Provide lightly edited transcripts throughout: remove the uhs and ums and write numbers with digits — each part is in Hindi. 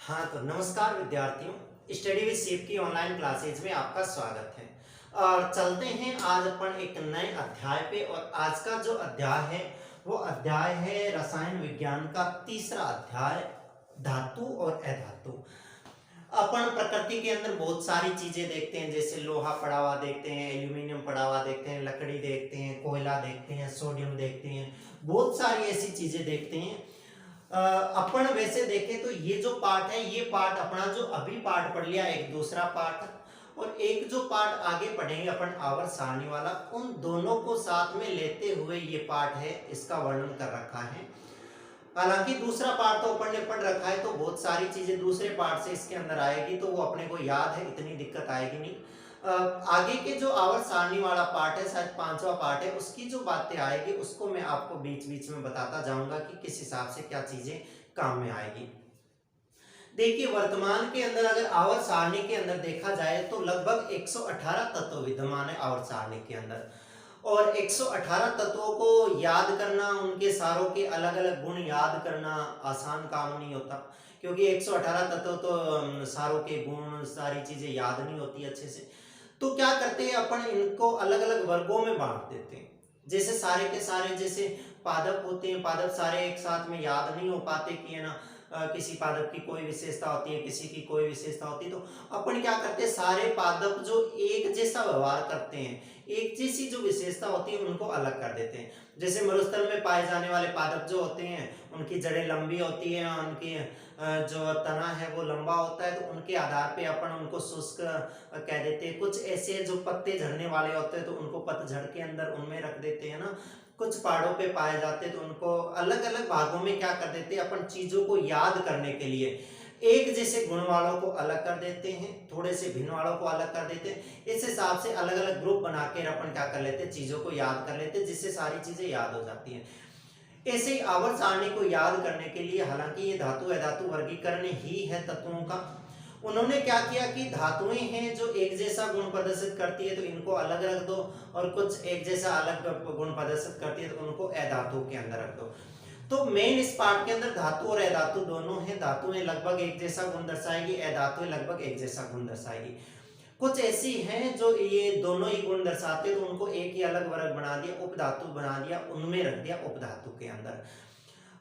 हाँ तो नमस्कार विद्यार्थियों, स्टडी विद शिव की ऑनलाइन क्लासेज में आपका स्वागत है। और चलते हैं आज अपन एक नए अध्याय पे। और आज का जो अध्याय है वो अध्याय है रसायन विज्ञान का तीसरा अध्याय, धातु और अधातु। अपन प्रकृति के अंदर बहुत सारी चीजें देखते हैं, जैसे लोहा पड़ा हुआ देखते हैं, एल्यूमिनियम पड़ा हुआ देखते हैं, लकड़ी देखते हैं, कोयला देखते हैं, सोडियम देखते हैं, बहुत सारी ऐसी चीजें देखते हैं। अपन वैसे देखें तो ये जो पार्ट है, ये पार्ट अपना जो अभी पार्ट पढ़ लिया, एक दूसरा पार्ट और एक जो पार्ट आगे पढ़ेंगे अपन आवर्त सारणी वाला, उन दोनों को साथ में लेते हुए ये पार्ट है, इसका वर्णन कर रखा है। हालांकि दूसरा पार्ट तो अपन ने पढ़ रखा है, तो बहुत सारी चीजें दूसरे पार्ट से इसके अंदर आएगी, तो वो अपने को याद है, इतनी दिक्कत आएगी नहीं। आगे के जो आवर्त सारणी वाला पार्ट है, शायद पांचवा पार्ट है, उसकी जो बातें आएगी उसको मैं आपको बीच बीच में बताता जाऊंगा कि किस हिसाब से क्या चीजें काम में आएगी। देखिए, वर्तमान के अंदर अगर आवर्त सारणी के अंदर देखा जाए तो लगभग 118 तत्व विद्यमान है आवर्त सारणी के अंदर। और 118 तत्वों को याद करना, उनके सारों के अलग अलग गुण याद करना आसान काम नहीं होता, क्योंकि 118 तत्व तो सारों के गुण सारी चीजें याद नहीं होती अच्छे से। तो क्या करते हैं अपन, इनको अलग अलग वर्गों में बांट देते हैं। जैसे सारे के सारे, जैसे पादप होते हैं, पादप सारे एक साथ में याद नहीं हो पाते कि है ना, किसी पादप की कोई विशेषता होती है, किसी की कोई विशेषता होती है, तो अपन क्या करते हैं, सारे पादप जो एक जैसा व्यवहार करते हैं, एक जैसी जो विशेषता होती है, उनको अलग कर देते हैं। जैसे मरुस्थल में पाए जाने वाले पादप जो होते हैं, उनकी जड़ें लंबी होती हैं, उनकी जो तना है वो लंबा होता है, तो उनके आधार पे अपन उनको शुष्क कह देते हैं। कुछ ऐसे जो पत्ते झड़ने वाले होते हैं तो उनको पतझड़ के अंदर उनमें रख देते हैं ना। कुछ पहाड़ों पे पाए जाते हैं तो उनको अलग अलग भागों में क्या कर देते हैं, अपन चीजों को याद करने के लिए एक जैसे गुण वालों को अलग कर देते हैं, थोड़े से भिन्न वालों को अलग कर देते हैं। इस हिसाब से अलग अलग ग्रुप बना के अपन क्या कर लेते हैं, चीजों को याद कर लेते हैं, जिससे सारी चीजें याद हो जाती हैं। ऐसे ही आवर्त सारणी को याद करने के लिए, हालांकि ये धातु अधातु वर्गीकरण ही है तत्वों का, उन्होंने क्या किया कि धातुएं हैं जो एक जैसा गुण प्रदर्शित करती है तो इनको अलग रख दो, और कुछ एक जैसा अलग गुण प्रदर्शित करती है तो उनको अधातु के अंदर रख दो। तो मेन इस पार्ट के अंदर धातु और अधातु दोनों हैं। धातुएं लगभग एक जैसा गुण दर्शाएगी, अधातुएं लगभग एक जैसा गुण दर्शाएगी। कुछ ऐसी हैं जो ये दोनों ही गुण दर्शाते हैं तो उनको एक ही अलग वर्ग बना दिया, उपधातु बना दिया, उनमें रख दिया उपधातु के अंदर।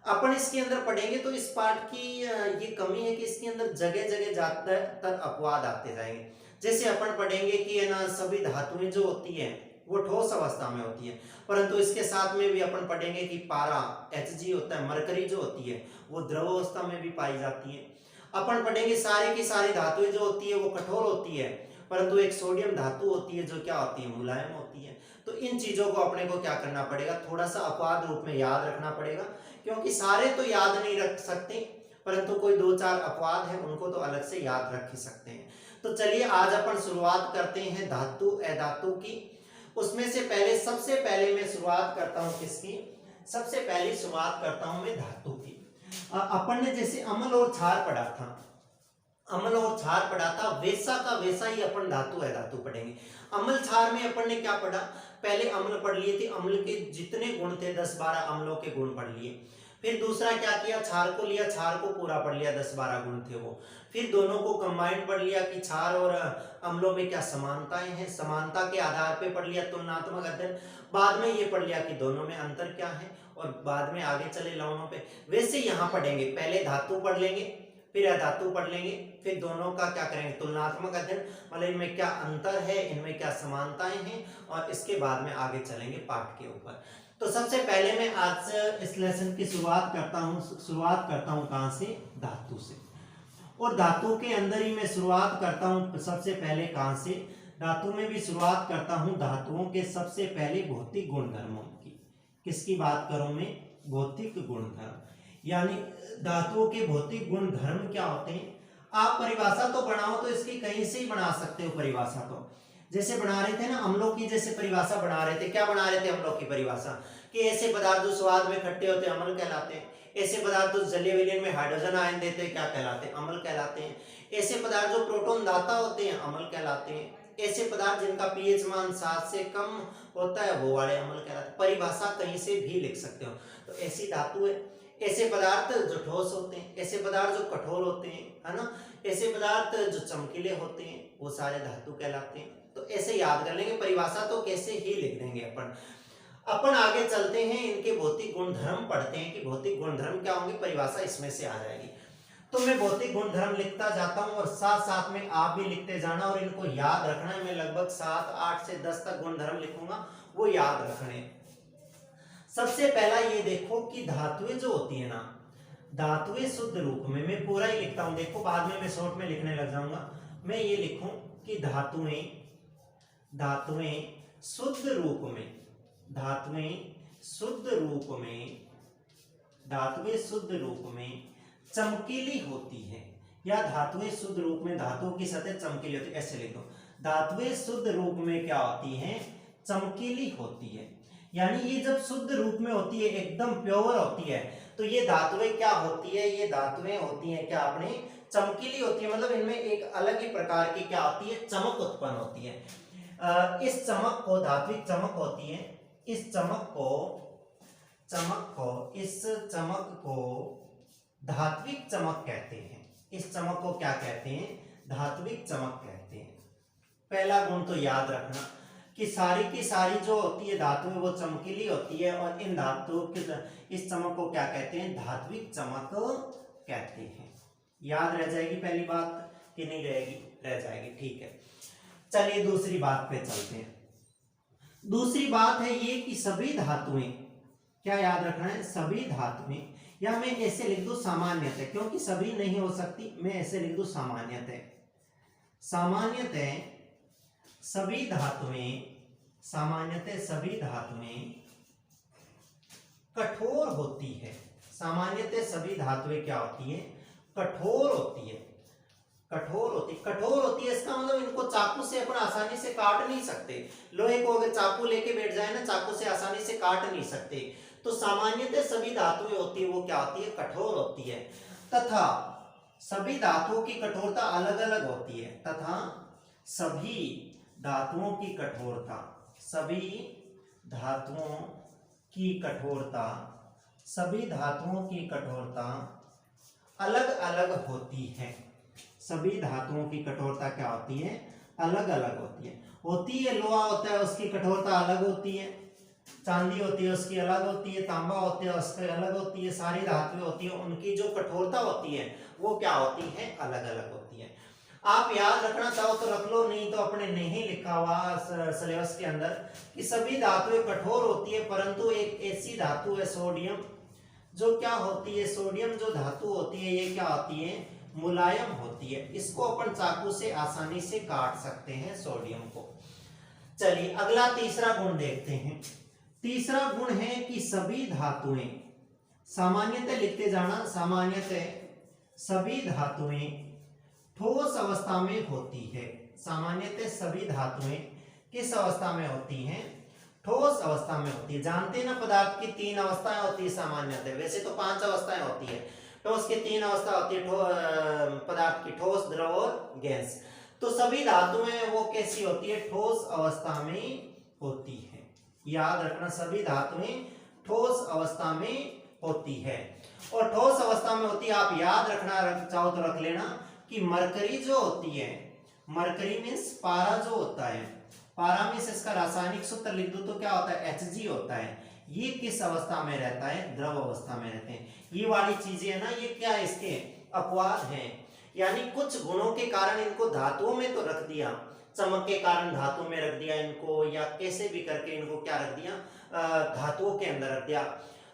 अपन इसके अंदर पढ़ेंगे तो इस पार्ट की ये कमी है कि इसके अंदर जगह जगह ज्यादातर अपवाद आते जाएंगे। जैसे अपन पढ़ेंगे कि है ना, सभी धातुएं जो होती है वो ठोस अवस्था में होती है, परंतु इसके साथ में भी अपन पढ़ेंगे कि पारा Hg होता है, मरकरी जो होती है वो द्रव अवस्था में भी पाई जाती है। अपन पढ़ेंगे सारी की सारी धातुएं जो होती है वो कठोर होती है, परंतु एक सोडियम धातु होती है जो क्या होती है, मुलायम होती है। तो इन चीजों को अपने को क्या करना पड़ेगा, थोड़ा सा अपवाद रूप में याद रखना पड़ेगा, क्योंकि सारे तो याद नहीं रख सकते, परंतु कोई दो चार अपवाद है उनको तो अलग से याद रख ही सकते हैं। तो चलिए आज अपन शुरुआत करते हैं धातु अधातु की। उसमें से पहले सबसे पहले मैं शुरुआत करता हूं किसकी, सबसे पहले शुरुआत करता हूं मैं धातु की। अपन ने जैसे अम्ल और क्षार पढ़ा था, अम्ल और क्षार पढ़ा था, वैसा का वैसा ही अपन धातु अधातु पढ़ेंगे। अम्ल क्षार में अपन ने क्या पढ़ा, पहले अम्ल पढ़ लिए थे, अम्ल के जितने गुण थे 10-12 अम्लों के गुण पढ़ लिए। फिर दूसरा क्या किया, क्षार को लिया, क्षार को पूरा पढ़ लिया, 10-12 गुण थे वो। फिर दोनों को कंबाइंड पढ़ लिया कि क्षार और अम्लों में क्या समानताएं हैं, समानता के आधार पे पढ़ लिया तुलनात्मक अध्ययन। बाद में ये पढ़ लिया कि दोनों में अंतर क्या है, और बाद में आगे चले लवणों पे। वैसे यहाँ पढ़ेंगे, पहले धातु पढ़ लेंगे, फिर अधातु पढ़ लेंगे, फिर दोनों का क्या करेंगे, तुलनात्मक अध्ययन, मतलब इनमें क्या अंतर है, इनमें क्या समानताएं हैं, और इसके बाद में आगे चलेंगे पाठ के ऊपर। तो सबसे पहले मैं आज इस लेसन की शुरुआत करता हूं कहां से, धातु से। और धातु के अंदर ही मैं शुरुआत करता हूं सबसे पहले कहां से, धातु में भी शुरुआत करता हूं धातुओं के सबसे पहले भौतिक गुणधर्मों की। किसकी बात करूं मैं, भौतिक गुणधर्म, यानी धातुओं के भौतिक गुण धर्म क्या होते हैं। आप परिभाषा तो बनाओ तो इसकी कहीं से ही बना सकते हो परिभाषा। तो जैसे बना रहे थे ना अम्लों की, जैसे परिभाषा बना रहे थे, क्या बना रहे थे अम्लों की परिभाषा, कि ऐसे पदार्थ जो स्वाद में खट्टे होते हैं अम्ल कहलाते हैं, ऐसे पदार्थ जो जलीय विलयन में हाइड्रोजन आयन देते हैं क्या कहलाते हैं, अम्ल कहलाते हैं, ऐसे पदार्थ जो प्रोटॉन दाता होते हैं अम्ल कहलाते हैं, ऐसे पदार्थ जिनका पीएच मान 7 से कम होता है वो वाले अम्ल कहलाते हैं। परिभाषा कहीं से भी लिख सकते हो। तो ऐसी धातु है, ऐसे पदार्थ जो ठोस होते हैं, ऐसे पदार्थ जो कठोर होते हैं, है ना, ऐसे पदार्थ जो चमकीले होते हैं वो सारे धातु कहलाते हैं। तो ऐसे याद कर लेंगे, परिभाषा तो कैसे ही लिख देंगे अपन आगे चलते हैं, इनके भौतिक गुणधर्म पढ़ते हैं कि भौतिक गुणधर्म क्या होंगे, परिभाषा इसमें से आ जाएगी। तो मैं भौतिक गुणधर्म लिखता जाता हूं और साथ साथ में आप भी लिखते जाना और इनको याद रखना है। मैं लगभग 7, 8 से 10 तक गुणधर्म लिखूंगा, वो याद रखने। सबसे पहला ये देखो कि धातुएं जो होती है ना, धातुएं शुद्ध रूप में, मैं पूरा ही लिखता हूं, देखो बाद में मैं शॉर्ट में लिखने लग जाऊंगा। मैं ये लिखूं कि धातुएं शुद्ध रूप में, धातुएं शुद्ध रूप में चमकीली होती है, या धातुएं शुद्ध रूप में, धातुओं की सतह चमकीली होती है, ऐसे लिख दो। धातुएं शुद्ध रूप में क्या होती हैं, चमकीली होती है। यानी ये जब शुद्ध रूप में होती है, एकदम प्योर होती है, तो ये धातुएं क्या होती है, ये धातुएं होती हैं क्या अपने चमकीली होती है, मतलब इनमें एक अलग ही प्रकार की क्या होती है, चमक उत्पन्न होती है। इस चमक को धात्विक चमक होती है, इस चमक को धात्विक चमक कहते हैं। इस चमक को क्या कहते हैं, धात्विक चमक कहते हैं। पहला गुण तो याद रखना कि सारी की सारी जो होती है धातुएं वो चमकीली होती है, और इन धातुओं के इस चमक को क्या कहते हैं, धात्विक चमक कहते हैं। याद रह जाएगी पहली बात कि नहीं रहेगी, रह जाएगी, ठीक है। चलिए दूसरी बात पे चलते हैं। दूसरी बात है ये कि सभी धातुएं, क्या याद रखना है, सभी धातुएं, या मैं ऐसे लिख दूं सामान्यतः, क्योंकि सभी नहीं हो सकती, मैं ऐसे लिख दूं सामान्यतः सभी धातुएं कठोर होती है। सामान्यतः सभी धातुएं क्या होती है, कठोर होती है। कठोर होती है इसका मतलब इनको चाकू से अपन आसानी से काट नहीं सकते। लोहे को अगर चाकू लेके बैठ जाए ना, चाकू से आसानी से काट नहीं सकते। तो सामान्यतः सभी धातुएं होती है वो क्या होती है, कठोर होती है। तथा सभी धातुओं की कठोरता अलग अलग होती है, तथा सभी धातुओं की कठोरता अलग अलग होती है। सभी धातुओं की कठोरता क्या होती है, अलग अलग होती है। लोहा होता है उसकी कठोरता अलग होती है, चांदी होती है उसकी अलग होती है, तांबा होती है उसकी अलग होती है, सारी धातुएं होती है उनकी जो कठोरता होती है वो क्या होती है, अलग अलग होती है। आप याद रखना चाहो तो रख लो, नहीं तो अपने नहीं लिखा हुआ सिलेबस के अंदर कि सभी धातुएं कठोर होती है, परंतु एक ऐसी धातु है सोडियम, जो क्या होती है, सोडियम जो धातु होती है ये क्या होती है, मुलायम होती है। इसको अपन चाकू से आसानी से काट सकते हैं सोडियम को। चलिए अगला तीसरा गुण देखते हैं। तीसरा गुण है कि सभी धातुएं, सामान्यतः लिखते जाना, सामान्यतः सभी धातुएं ठोस अवस्था में होती है। सामान्यतः सभी धातुएं किस अवस्था में होती हैं, ठोस अवस्था में होती है। जानते हैं ना पदार्थ की 3 अवस्थाएं होती है सामान्यतः, वैसे तो 5 अवस्थाएं होती है। ठोस की 3 अवस्था होती है, पदार्थ की ठोस, द्रव और गैस। तो सभी धातुएं वो कैसी होती है, ठोस अवस्था में होती है। याद रखना सभी धातुएं ठोस अवस्था में होती है, और ठोस अवस्था में होती है। आप याद रखना चाहो तो रख लेना कि मरकरी जो होती है, मरकरी मीन्स पारा जो होता है, पारा मीन्स इसका रासायनिक सूत्र लिख दो तो क्या होता है, Hg होता है। ये किस अवस्था में रहता है, द्रव अवस्था में रहते हैं। ये वाली चीजें है ना, ये क्या है, इसके अपवाद हैं, यानी कुछ गुणों के कारण इनको धातुओं में तो रख दिया, चमक के कारण धातु में रख दिया इनको, या कैसे भी करके इनको क्या रख दिया, धातुओं के अंदर रख दिया,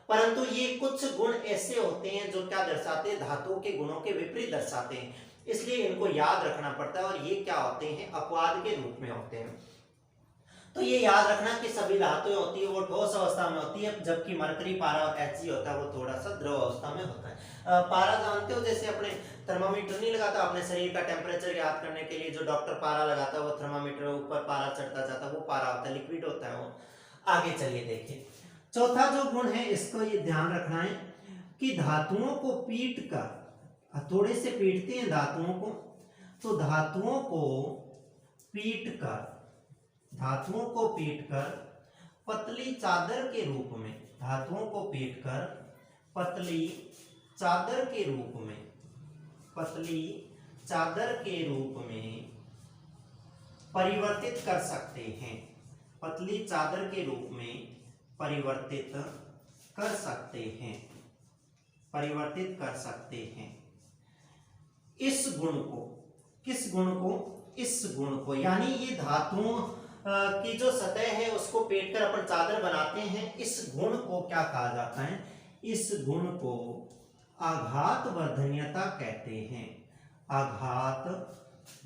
परंतु ये कुछ गुण ऐसे होते हैं जो क्या दर्शाते हैं, धातुओं के गुणों के विपरीत दर्शाते हैं, इसलिए इनको याद रखना पड़ता है, और ये क्या होते हैं, अपवाद के रूप में होते हैं। तो ये याद रखना कि सभी धातुएं होती है वो ठोस अवस्था में होती है, जबकि मरकरी, पारा और Hg होता है वो थोड़ा सा द्रव अवस्था में होता है। पारा जानते हो, जैसे अपने थर्मामीटर नहीं लगाता अपने शरीर का टेम्परेचर याद करने के लिए, जो डॉक्टर पारा लगाता है वो थर्मामीटर ऊपर पारा चढ़ता जाता है, वो पारा होता है, लिक्विड होता है वो। आगे चलिए देखिए, चौथा जो गुण है इसको ये ध्यान रखना है कि धातुओं को पीट कर, हथौड़े से पीटते हैं धातुओं को, तो धातुओं को पीट कर पतली चादर के रूप में, धातुओं को पीट कर पतली चादर के रूप में, पतली चादर के रूप में परिवर्तित कर सकते हैं, पतली चादर के रूप में परिवर्तित कर सकते हैं, परिवर्तित कर सकते हैं। इस गुण को, किस गुण को, इस गुण को, यानी ये धातुओं की जो सतह है उसको पेट कर अपन चादर बनाते हैं, इस गुण को क्या कहा जाता है, इस गुण को आघात वर्धन्यता कहते हैं, आघात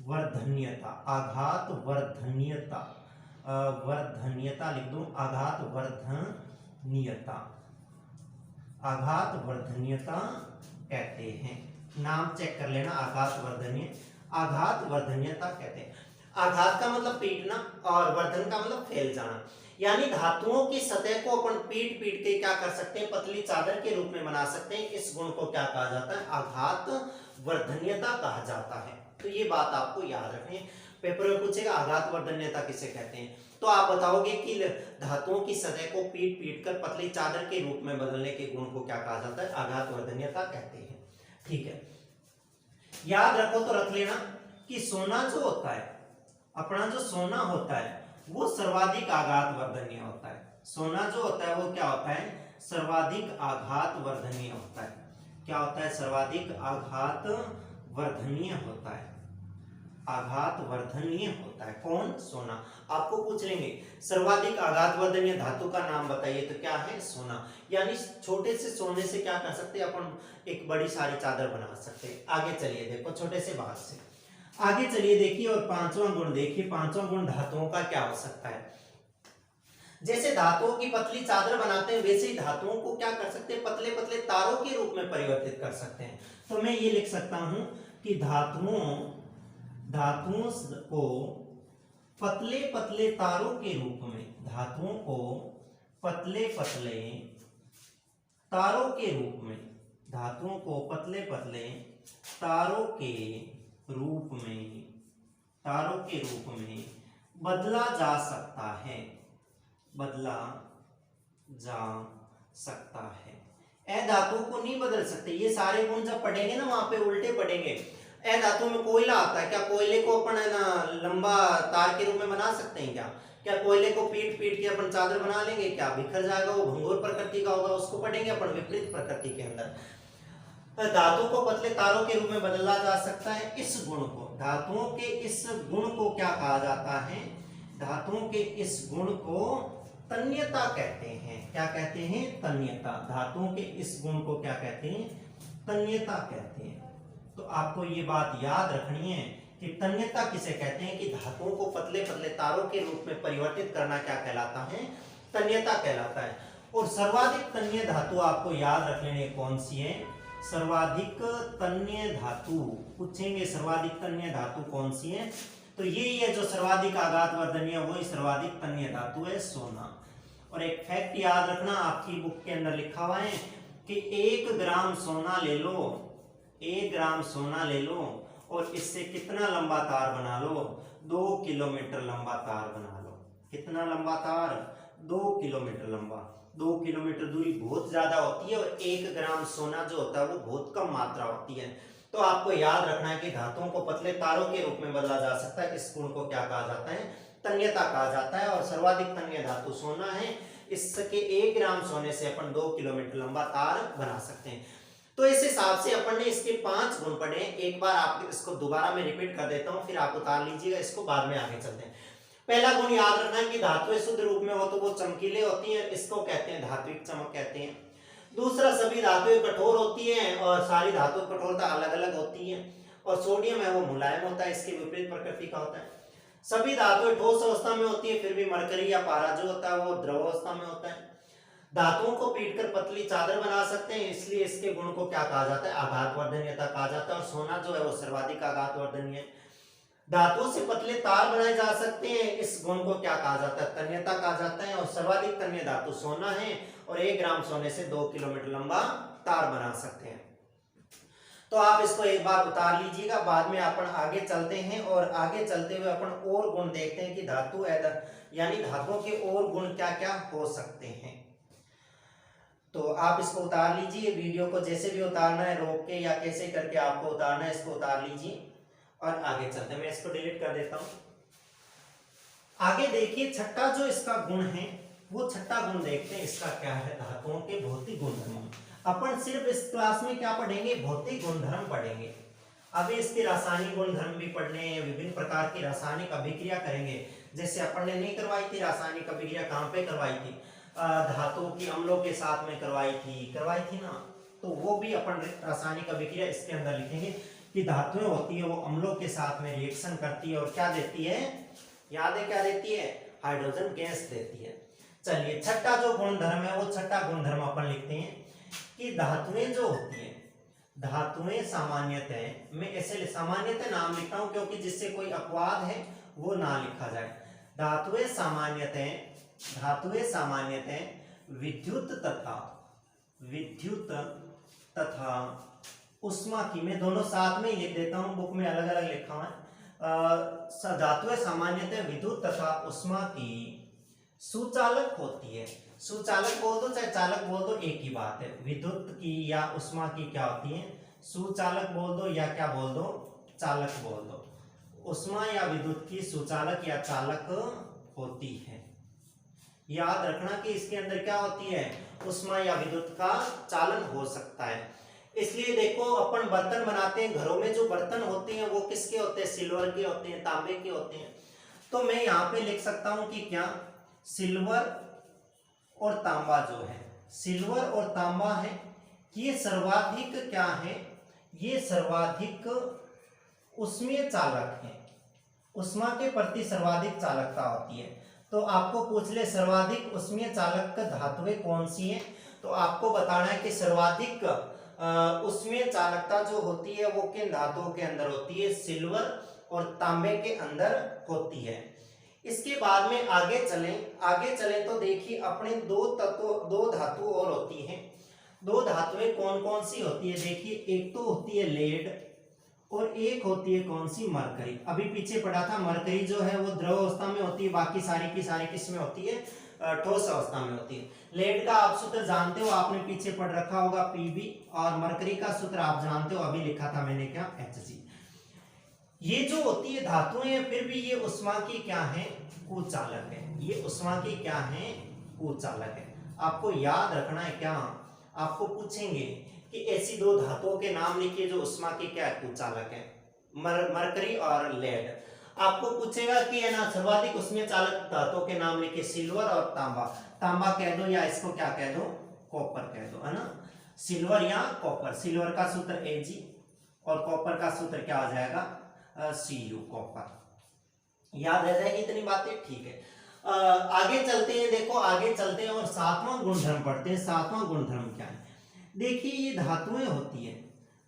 वर्धन्यता, आघात वर्धन्यता, वर्धन्यता लिख दूं, आघात वर्धन्यता, आघात वर्धन्यता कहते हैं। नाम चेक कर लेना, आघात वर्धन्य, आघात वर्धन्यता कहते हैं। आघात का मतलब पीटना और वर्धन का मतलब फैल जाना, यानी धातुओं की सतह को अपन पीट पीट के क्या कर सकते हैं, पतली चादर के रूप में बना सकते हैं। इस गुण को क्या कहा जाता है, आघात वर्धन्यता कहा जाता है। तो ये बात आपको याद रखनी है, पेपर में पूछेगा आघात वर्धन्यता किसे कहते हैं, तो आप बताओगे कि धातुओं की सतह को पीट पीट कर पतली चादर के रूप में बदलने के गुण को क्या कहा जाता है, आघात वर्धन्यता कहते हैं। ठीक है, याद रखो तो रख लेना कि सोना जो होता है, अपना जो सोना होता है वो सर्वाधिक आघात वर्धनीय होता है। सोना जो होता है वो क्या होता है, सर्वाधिक आघात वर्धनीय होता है। क्या होता है, सर्वाधिक आघात वर्धनीय होता है, आघात वर्धनीय होता है। कौन, सोना। आपको पूछ लेंगे सर्वाधिक आघात वर्धनीय धातु का नाम बताइए, तो क्या है, सोना। यानी छोटे से सोने से क्या कर सकते हैं अपन, एक बड़ी सारी चादर बना सकते हैं। आगे चलिए देखो, छोटे से भाग से आगे चलिए देखिए, और पांचवा गुण देखिए। पांचवा गुण धातुओं का क्या हो सकता है, जैसे धातुओं की पतली चादर बनाते हैं वैसे ही धातुओं को क्या कर सकते हैं, पतले पतले तारों के रूप में परिवर्तित कर सकते हैं। तो मैं ये लिख सकता हूं कि धातुओं को पतले पतले तारों के रूप में, धातुओं को पतले पतले तारों के रूप में, धातुओं को पतले पतले तारों के रूप में, तारों के रूप में बदला जा सकता है, बदला जा सकता है। ए धातुओं को नहीं बदल सकते, ये सारे गुण जब पढ़ेंगे ना वहां पे उल्टे पढ़ेंगे। ए धातु में कोयला आता है, क्या कोयले को अपन है ना लंबा तार के रूप में बना सकते हैं क्या, क्या कोयले को पीट पीट के अपन चादर बना लेंगे, क्या बिखर जाएगा, वो भंगुर प्रकृति का होगा, उसको पढ़ेंगे अपन विपरीत प्रकृति के अंदर। धातु को पतले तारों के रूप में बदला जा सकता है। इस गुण को, धातुओं के इस गुण को क्या कहा जाता है, धातुओं के इस गुण को तन्यता कहते हैं। क्या कहते हैं, तन्यता। धातुओं के इस गुण को क्या कहते हैं, तन्यता कहते हैं। तो आपको ये बात याद रखनी है कि तन्यता किसे कहते हैं, कि धातुओं को पतले पतले तारों के रूप में परिवर्तित करना क्या कहलाता है, तन्यता कहलाता है। और सर्वाधिक तन्य धातु आपको याद रख लेनी कौन सी है, सर्वाधिक तन्य धातु पूछेंगे, सर्वाधिक तन्य धातु कौन सी है, तो यही है जो सर्वाधिक आघात वर्धनीय, वही सर्वाधिक तन्य धातु है, सोना। और एक फैक्ट याद रखना, आपकी बुक के अंदर लिखा हुआ है कि 1 ग्राम सोना ले लो, 1 ग्राम सोना ले लो और इससे कितना लंबा तार बना लो, 2 किलोमीटर लंबा तार बना लो। कितना लंबा तार, 2 किलोमीटर लंबा। 2 किलोमीटर दूरी बहुत ज्यादा होती है और 1 ग्राम सोना जो होता है वो बहुत कम मात्रा होती है। तो आपको याद रखना है कि धातुओं को पतले तारों के रूप में बदला जा सकता है। इस गुण को क्या कहा जाता है, तन्यता कहा जाता है। और सर्वाधिक तन्य धातु सोना है, इसके 1 ग्राम सोने से अपन 2 किलोमीटर लंबा तार बना सकते हैं। तो इस हिसाब से अपन ने इसके 5 गुण पढ़े। एक बार आप इसको दोबारा मैं रिपीट कर देता हूं, फिर आप उतार लीजिएगा इसको, बाद में आगे चलते हैं। पहला गुण याद रखना है कि धातुएं शुद्ध रूप में हो तो वो चमकीले होती हैं, इसको कहते हैं धात्विक चमक कहते हैं। दूसरा, सभी धातुएं कठोर होती हैं और सारी धातु कठोरता अलग अलग होती है। और सोडियम है वो मुलायम होता है, इसके विपरीत प्रकृति का होता है। सभी धातुएं ठोस अवस्था में होती है, फिर भी मरकरी या पारा जो होता है वो द्रव अवस्था में होता है। धातुओं को पीटकर पतली चादर बना सकते हैं, इसलिए इसके गुण को क्या कहा जाता है, आघात वर्धनीयता कहा जाता है। और सोना जो है वो सर्वाधिक आघात वर्धनीय। धातुओं से पतले तार बनाए जा सकते हैं, इस गुण को क्या कहा जाता है, तन्यता कहा जाता है। और सर्वाधिक तन्य धातु सोना है और 1 ग्राम सोने से 2 किलोमीटर लंबा तार बना सकते हैं। तो आप इसको एक बार उतार लीजिएगा, बाद में अपन आगे चलते हैं। और आगे चलते हुए अपन और गुण देखते हैं कि धातु यानी धातुओं के और गुण क्या क्या हो सकते हैं। तो आप इसको उतार लीजिए, वीडियो को जैसे भी उतारना है रोक के या कैसे करके आपको उतारना है इसको उतार लीजिए और आगे चलते हैं। मैं इसको डिलीट कर देता हूं। आगे देखिए छठा जो इसका गुण है वो छठा गुण देखते हैं इसका क्या है, धातुओं के भौतिक गुणधर्म। अपन सिर्फ इस क्लास में क्या पढ़ेंगे, भौतिक गुणधर्म पढ़ेंगे। अभी इसके रासायनिक गुणधर्म भी पढ़ने हैं, विभिन्न प्रकार की रासायनिक अभिक्रिया करेंगे। जैसे अपन ने नहीं करवाई थी रासायनिक अभिक्रिया, कहाँ पे करवाई थी, धातुओं की अम्लों के साथ में करवाई थी ना। तो वो भी अपन रासायनिक अभिक्रिया इसके अंदर लिखेंगे कि धातुएं होती है वो अम्लों के साथ में रिएक्शन करती है और क्या देती है, याद है क्या देती है, हाइड्रोजन गैस देती है। चलिए छठा जो गुणधर्म है वो छठा गुणधर्म अपन लिखते हैं कि धातुएं जो होती है, धातुएं सामान्यतः, मैं ऐसे सामान्यतः नाम लिखता हूं क्योंकि जिससे कोई अपवाद है वो ना लिखा जाए। धातुएं सामान्यतः विद्युत तथा उष्मा की, मैं दोनों साथ में ही लिख देता हूं, बुक में अलग अलग लिखा हुआ है। धातुएं सामान्यतः विद्युत तथा उष्मा की सुचालक होती है। सुचालक बोल दो चाहे चालक बोल दो एक ही बात है। विद्युत की या उष्मा की क्या होती है, सुचालक बोल दो या क्या बोल दो, चालक बोल दो। उष्मा या विद्युत की सुचालक या चालक होती है। याद रखना कि इसके अंदर क्या होती है, उष्मा या विद्युत का चालन हो सकता है। इसलिए देखो अपन बर्तन बनाते हैं, घरों में जो बर्तन होते हैं वो किसके होते हैं, सिल्वर के होते हैं, तांबे के होते हैं। तो मैं यहाँ पे लिख सकता हूं कि क्या, सिल्वर और तांबा जो है, सिल्वर और तांबा है, ये सर्वाधिक क्या है, ये सर्वाधिक उष्मीय चालक है। उष्मा के प्रति सर्वाधिक चालकता होती है। तो आपको पूछ ले सर्वाधिक उष्मीय चालक धातुएं कौन सी हैं, तो आपको बताना है कि सर्वाधिक उष्मीय चालकता जो होती है वो किन धातुओं के अंदर होती है, सिल्वर और तांबे के अंदर होती है। इसके बाद में आगे चलें तो देखिए अपने दो धातु और होती हैं। दो धातुएं कौन कौन सी होती है, देखिए एक तो होती है लेड और एक होती है कौन सी, मरकरी। अभी पीछे पढ़ा था मरकरी जो है वो द्रव अवस्था में होती है, बाकी सारी की सारी किस में होती है, ठोस अवस्था में होती है। लेड का आप सूत्र जानते हो, आपने पीछे पढ़ रखा होगा Pb, और मरकरी का सूत्र आप जानते हो, अभी लिखा था मैंने क्या, Hg। ये जो होती है धातुएं फिर भी ये उष्मा की क्या है, कुचालक है। ये उष्मा की क्या है, कुचालक है। आपको याद रखना है क्या, आपको पूछेंगे कि ऐसी दो धातुओं के नाम लिखिए जो उष्मा की क्या कुचालक है, मरकरी और लेड। आपको पूछेगा कि है ना सर्वाधिक उष्मीय चालक धातुओं के नाम लिखिए, सिल्वर और तांबा। तांबा कह दो या इसको क्या कह दो, कॉपर कह दो, है ना, सिल्वर या कॉपर। सिल्वर का सूत्र Ag और कॉपर का सूत्र क्या आ जाएगा, Cu, कॉपर। याद रह जाएगी इतनी बातें, ठीक है। आगे चलते हैं, देखो आगे चलते हैं और सातवां गुणधर्म पढ़ते हैं। सातवां गुणधर्म क्या है, देखिए ये धातुएं होती है,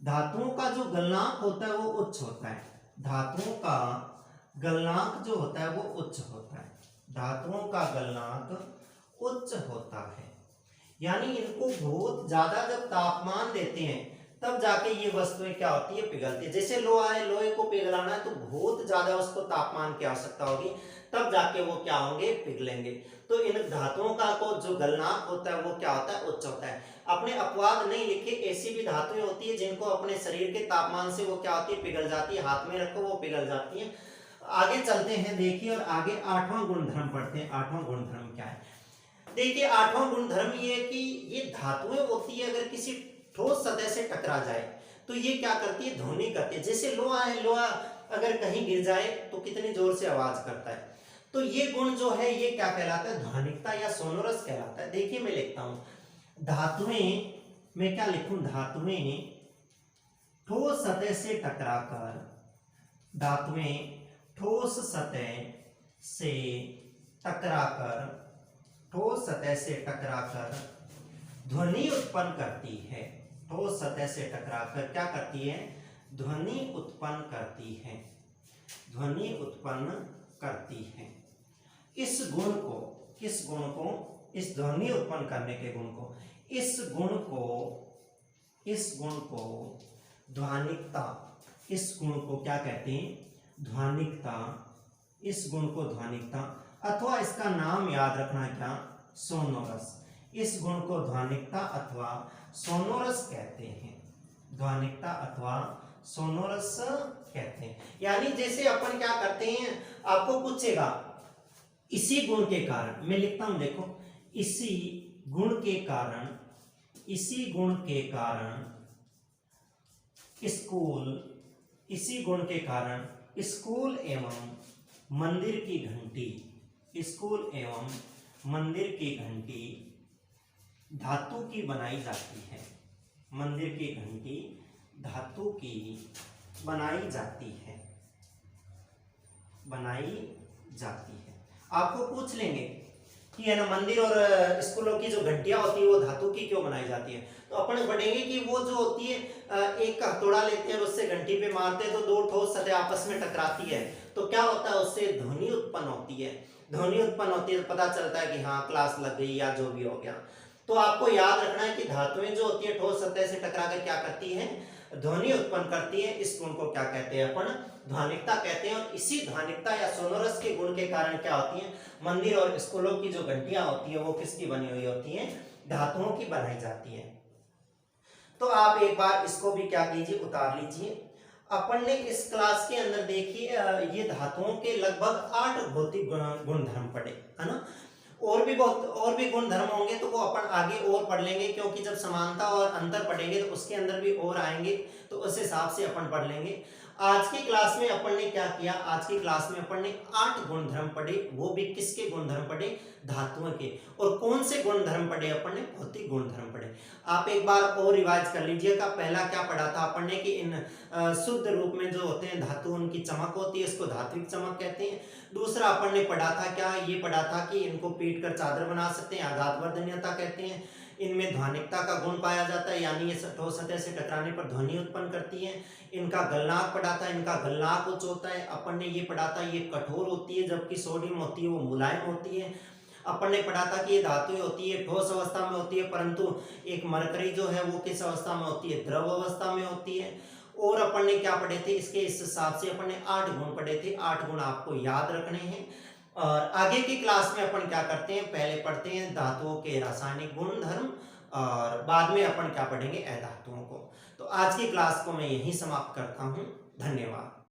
धातुओं का जो गलनांक होता है वो उच्च होता है। धातुओं का गलनांक जो होता है वो उच्च होता है, धातुओं का गलनांक उच्च होता है। यानी इनको बहुत ज्यादा जब तापमान देते हैं तब जाके ये वस्तुएं क्या होती है, पिघलती है। जैसे लोहा है, लोहे को पिघलाना है तो बहुत ज्यादा उसको तापमान की आवश्यकता होगी, तब जाके वो क्या होंगे, पिघलेंगे। तो इन धातुओं का को जो गलनांक होता है वो क्या होता है, उच्च होता है। अपने अपवाद नहीं लिखे, ऐसी भी धातुएं होती है जिनको अपने शरीर के तापमान से वो क्या होती है, पिघल जाती है। हाथ में रखो वो पिघल जाती है। आगे चलते हैं देखिए और आगे आठवां गुणधर्म पढ़ते हैं। आठवां गुणधर्म क्या है, देखिए आठवां गुणधर्म ये है कि ये धातुएं होती है अगर किसी ठोस सतह से टकरा जाए तो ये क्या करती है, ध्वनि करती है। जैसे लोहा है, लोहा अगर कहीं गिर जाए तो कितनी जोर से आवाज करता है। तो ये गुण जो है ये क्या कहलाता है, ध्वनिकता या सोनोरस कहलाता है। देखिए मैं लिखता हूं धातुएं, मैं क्या लिखूं, धातुएं ठोस सतह से टकराकर, धातुएं ठोस सतह से टकराकर, ठोस सतह से टकराकर ध्वनि उत्पन्न करती है। ठोस सतह से टकराकर क्या करती है, ध्वनि उत्पन्न करती है, ध्वनि उत्पन्न करती है। इस गुण को, किस गुण को, इस ध्वनि उत्पन्न करने के गुण को, इस गुण को ध्वनिकता, इस गुण को क्या कहते हैं, ध्वनिकता। इस गुण को ध्वनिकता, अथवा इसका नाम याद रखना क्या, सोनोरस। इस गुण को ध्वनिकता अथवा सोनोरस कहते हैं। ध्वनिकता अथवा सोनोरस कहते हैं। यानी जैसे अपन क्या करते हैं, आपको पूछेगा इसी गुण के कारण, मैं लिखता हूं देखो, इसी गुण के कारण, इसी गुण के कारण स्कूल, इसी गुण के कारण स्कूल एवं मंदिर की घंटी, स्कूल एवं मंदिर की घंटी धातु की बनाई जाती है। मंदिर की घंटी धातु की बनाई जाती है, बनाई जाती है। आपको पूछ लेंगे कि है ना, मंदिर और स्कूलों की जो घंटियां होती है वो धातु की क्यों बनाई जाती है, तो अपन पढ़ेंगे कि वो जो होती है एक का हथौड़ा लेते हैं और उससे घंटी पे मारते हैं तो दो ठोस सतह आपस में टकराती है, तो क्या होता है, उससे ध्वनि उत्पन्न होती है। ध्वनि उत्पन्न होती है तो पता चलता है कि हाँ क्लास लग गई या जो भी हो गया। तो आपको याद रखना है कि धातुएं जो होती है ठोस सतह से टकरा कर क्या करती है, ध्वनि उत्पन्न करती है। इस गुण को क्या कहते हैं अपन, ध्वनिकता कहते हैं। और इसी ध्वनिकता या सोनोरस के गुण के कारण क्या होती है, मंदिर और स्कूलों की जो घंटियां होती है वो किसकी बनी हुई होती है, धातुओं की बनाई जाती है। तो आप एक बार इसको भी क्या कीजिए, उतार लीजिए। अपन ने इस क्लास के अंदर देखिए ये धातुओं के लगभग 8 भौतिक गुणधर्म पढ़े, है ना। और भी बहुत और भी गुण धर्म होंगे तो वो अपन आगे और पढ़ लेंगे, क्योंकि जब समानता और अंतर पढ़ेंगे तो उसके अंदर भी और आएंगे, तो उस हिसाब से अपन पढ़ लेंगे। आज की क्लास में अपन ने क्या किया, आज की क्लास में अपन ने 8 गुणधर्म पढ़े, वो भी किसके गुणधर्म पढ़े, धातुओं के। और कौन से गुणधर्म पढ़े अपन ने, भौतिक गुणधर्म पढ़े। आप एक बार और रिवाइज कर लीजिएगा। पहला क्या पढ़ा था अपन ने कि इन शुद्ध रूप में जो होते हैं धातु, उनकी चमक होती है, इसको धात्विक चमक कहते हैं। दूसरा अपन ने पढ़ा था क्या, ये पढ़ा था कि इनको पीट कर चादर बना सकते हैं, आघातवर्धनीयता कहते हैं। इनमें ध्वनिकता का गुण पाया जाता है, यानी ये ठोस सतह से टकराने पर ध्वनि उत्पन्न करती है। इनका गलनांक पढ़ा था, इनका गलनांक उच्च होता है। अपन ने ये पढ़ा था ये कठोर होती है, जबकि सोडियम होती है वो मुलायम होती है। अपन ने पढ़ा था कि ये धातु होती है ठोस अवस्था में होती है, परंतु एक मरकरी जो है वो किस अवस्था में होती है, द्रव अवस्था में होती है। और अपन ने क्या पढ़े थे, इसके इस हिसाब से अपन ने 8 गुण पढ़े थे। 8 गुण आपको याद रखने हैं। और आगे की क्लास में अपन क्या करते हैं, पहले पढ़ते हैं धातुओं के रासायनिक गुण धर्म, और बाद में अपन क्या पढ़ेंगे, अधातुओं को। तो आज की क्लास को मैं यहीं समाप्त करता हूं। धन्यवाद।